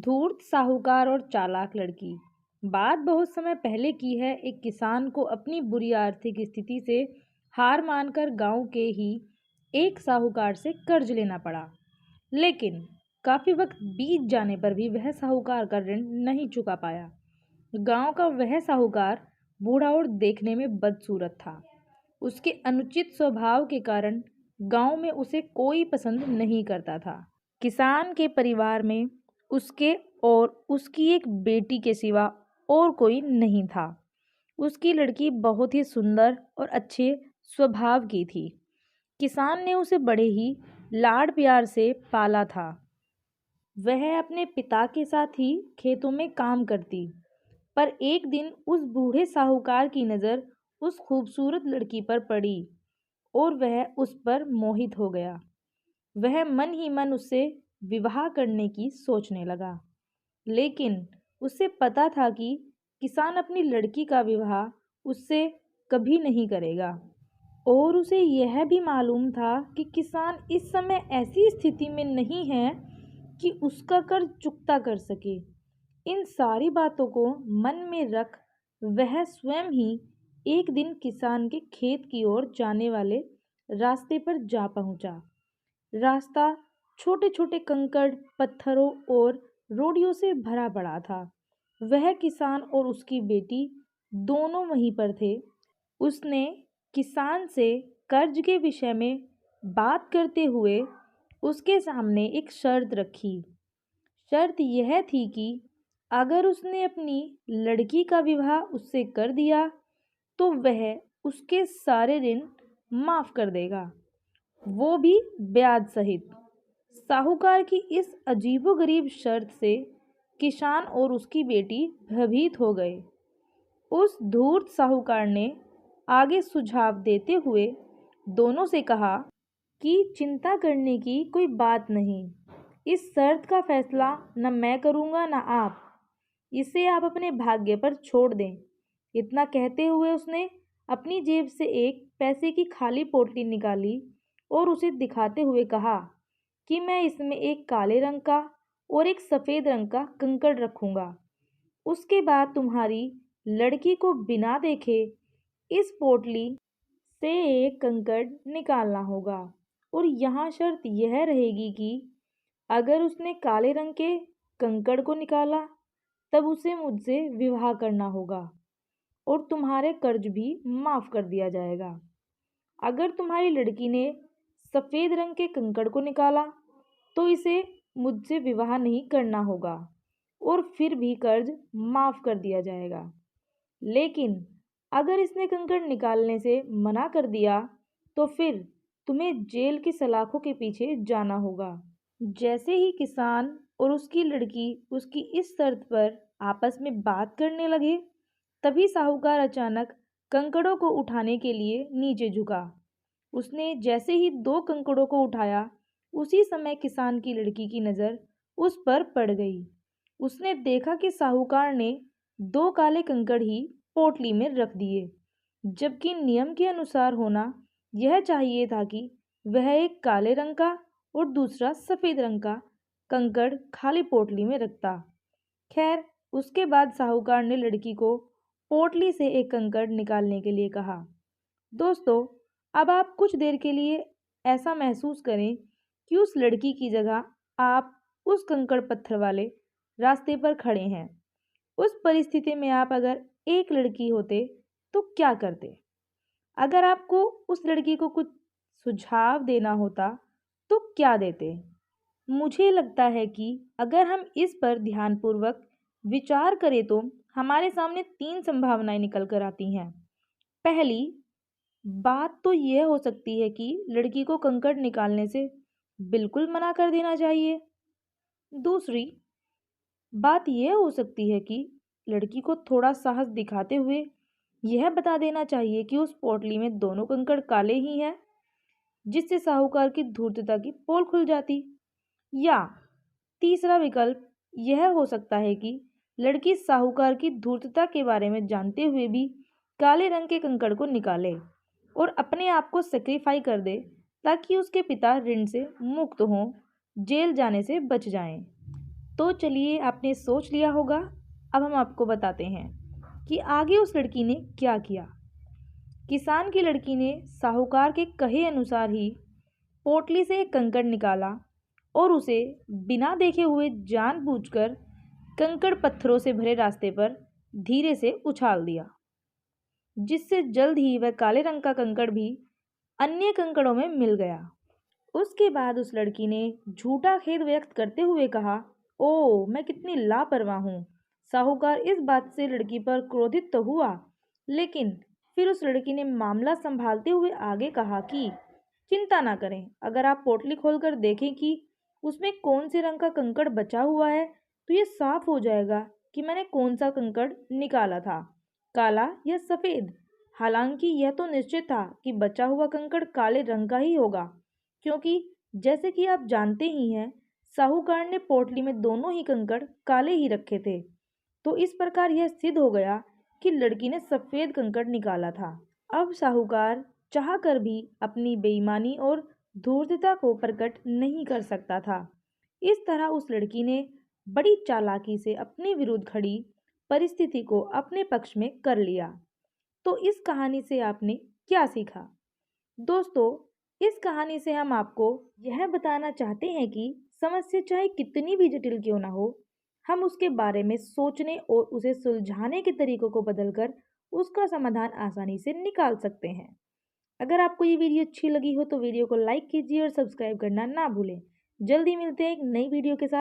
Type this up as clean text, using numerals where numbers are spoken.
धूर्त साहूकार और चालाक लड़की। बात बहुत समय पहले की है। एक किसान को अपनी बुरी आर्थिक स्थिति से हार मानकर गांव के ही एक साहूकार से कर्ज लेना पड़ा। लेकिन काफी वक्त बीत जाने पर भी वह साहूकार का ऋण नहीं चुका पाया। गांव का वह साहूकार बूढ़ा और देखने में बदसूरत था। उसके अनुचित स्वभाव के कारण गांव में उसे कोई पसंद नहीं करता था। किसान के परिवार में उसके और उसकी एक बेटी के सिवा और कोई नहीं था। उसकी लड़की बहुत ही सुंदर और अच्छे स्वभाव की थी। किसान ने उसे बड़े ही लाड प्यार से पाला था। वह अपने पिता के साथ ही खेतों में काम करती। पर एक दिन उस बूढ़े साहूकार की नज़र उस खूबसूरत लड़की पर पड़ी और वह उस पर मोहित हो गया। वह मन ही मन उससे विवाह करने की सोचने लगा। लेकिन उसे पता था कि किसान अपनी लड़की का विवाह उससे कभी नहीं करेगा। और उसे यह भी मालूम था कि किसान इस समय ऐसी स्थिति में नहीं है कि उसका कर्ज चुकता कर सके। इन सारी बातों को मन में रख वह स्वयं ही एक दिन किसान के खेत की ओर जाने वाले रास्ते पर जा पहुंचा। रास्ता छोटे छोटे कंकड़, पत्थरों और रोड़ियों से भरा पड़ा था। वह किसान और उसकी बेटी दोनों वहीं पर थे। उसने किसान से कर्ज के विषय में बात करते हुए उसके सामने एक शर्त रखी। शर्त यह थी कि अगर उसने अपनी लड़की का विवाह उससे कर दिया तो वह उसके सारे ऋण माफ कर देगा, वो भी ब्याज सहित। साहूकार की इस अजीबोगरीब शर्त से किसान और उसकी बेटी भयभीत हो गए। उस धूर्त साहूकार ने आगे सुझाव देते हुए दोनों से कहा कि चिंता करने की कोई बात नहीं। इस शर्त का फैसला न मैं करूँगा न आप। इसे आप अपने भाग्य पर छोड़ दें। इतना कहते हुए उसने अपनी जेब से एक पैसे की खाली पोटली निकाली और उसे दिखाते हुए कहा कि मैं इसमें एक काले रंग का और एक सफ़ेद रंग का कंकड़ रखूँगा। उसके बाद तुम्हारी लड़की को बिना देखे इस पोटली से एक कंकड़ निकालना होगा। और यहाँ शर्त यह रहेगी कि अगर उसने काले रंग के कंकड़ को निकाला तब उसे मुझसे विवाह करना होगा और तुम्हारे कर्ज भी माफ़ कर दिया जाएगा। अगर तुम्हारी लड़की ने सफ़ेद रंग के कंकड़ को निकाला तो इसे मुझसे विवाह नहीं करना होगा और फिर भी कर्ज माफ़ कर दिया जाएगा। लेकिन अगर इसने कंकड़ निकालने से मना कर दिया तो फिर तुम्हें जेल की सलाखों के पीछे जाना होगा। जैसे ही किसान और उसकी लड़की उसकी इस शर्त पर आपस में बात करने लगे, तभी साहूकार अचानक कंकड़ों को उठाने के लिए नीचे झुका। उसने जैसे ही दो कंकड़ों को उठाया, उसी समय किसान की लड़की की नज़र उस पर पड़ गई। उसने देखा कि साहूकार ने दो काले कंकड़ ही पोटली में रख दिए, जबकि नियम के अनुसार होना यह चाहिए था कि वह एक काले रंग का और दूसरा सफ़ेद रंग का कंकड़ खाली पोटली में रखता। खैर, उसके बाद साहूकार ने लड़की को पोटली से एक कंकड़ निकालने के लिए कहा। दोस्तों, अब आप कुछ देर के लिए ऐसा महसूस करें कि उस लड़की की जगह आप उस कंकड़ पत्थर वाले रास्ते पर खड़े हैं। उस परिस्थिति में आप अगर एक लड़की होते तो क्या करते? अगर आपको उस लड़की को कुछ सुझाव देना होता तो क्या देते? मुझे लगता है कि अगर हम इस पर ध्यानपूर्वक विचार करें तो हमारे सामने तीन संभावनाएं निकल कर आती हैं। पहली बात तो यह हो सकती है कि लड़की को कंकड़ निकालने से बिल्कुल मना कर देना चाहिए। दूसरी बात यह हो सकती है कि लड़की को थोड़ा साहस दिखाते हुए यह बता देना चाहिए कि उस पोटली में दोनों कंकड़ काले ही हैं, जिससे साहूकार की धूर्तता की पोल खुल जाती। या तीसरा विकल्प यह हो सकता है कि लड़की साहूकार की धूर्तता के बारे में जानते हुए भी काले रंग के कंकड़ को निकाले और अपने आप को सेक्रीफाई कर दे ताकि उसके पिता ऋण से मुक्त हों, जेल जाने से बच जाएं। तो चलिए, आपने सोच लिया होगा। अब हम आपको बताते हैं कि आगे उस लड़की ने क्या किया। किसान की लड़की ने साहूकार के कहे अनुसार ही पोटली से एक कंकड़ निकाला और उसे बिना देखे हुए जानबूझकर कंकड़ पत्थरों से भरे रास्ते पर धीरे से उछाल दिया, जिससे जल्द ही वह काले रंग का कंकड़ भी अन्य कंकड़ों में मिल गया। उसके बाद उस लड़की ने झूठा खेद व्यक्त करते हुए कहा, ओ मैं कितनी लापरवाह हूँ। साहूकार इस बात से लड़की पर क्रोधित तो हुआ, लेकिन फिर उस लड़की ने मामला संभालते हुए आगे कहा कि चिंता ना करें, अगर आप पोटली खोलकर देखें कि उसमें कौन से रंग का कंकड़ बचा हुआ है तो ये साफ हो जाएगा कि मैंने कौन सा कंकड़ निकाला था, काला या सफ़ेद। हालांकि यह तो निश्चित था कि बचा हुआ कंकड़ काले रंग का ही होगा, क्योंकि जैसे कि आप जानते ही हैं, साहूकार ने पोटली में दोनों ही कंकड़ काले ही रखे थे। तो इस प्रकार यह सिद्ध हो गया कि लड़की ने सफ़ेद कंकड़ निकाला था। अब साहूकार चाह कर भी अपनी बेईमानी और धूर्तता को प्रकट नहीं कर सकता था। इस तरह उस लड़की ने बड़ी चालाकी से अपने विरुद्ध खड़ी परिस्थिति को अपने पक्ष में कर लिया। तो इस कहानी से आपने क्या सीखा? दोस्तों, इस कहानी से हम आपको यह बताना चाहते हैं कि समस्या चाहे कितनी भी जटिल क्यों ना हो, हम उसके बारे में सोचने और उसे सुलझाने के तरीकों को बदलकर उसका समाधान आसानी से निकाल सकते हैं। अगर आपको ये वीडियो अच्छी लगी हो तो वीडियो को लाइक कीजिए और सब्सक्राइब करना ना भूलें। जल्दी मिलते हैं एक नई वीडियो के साथ।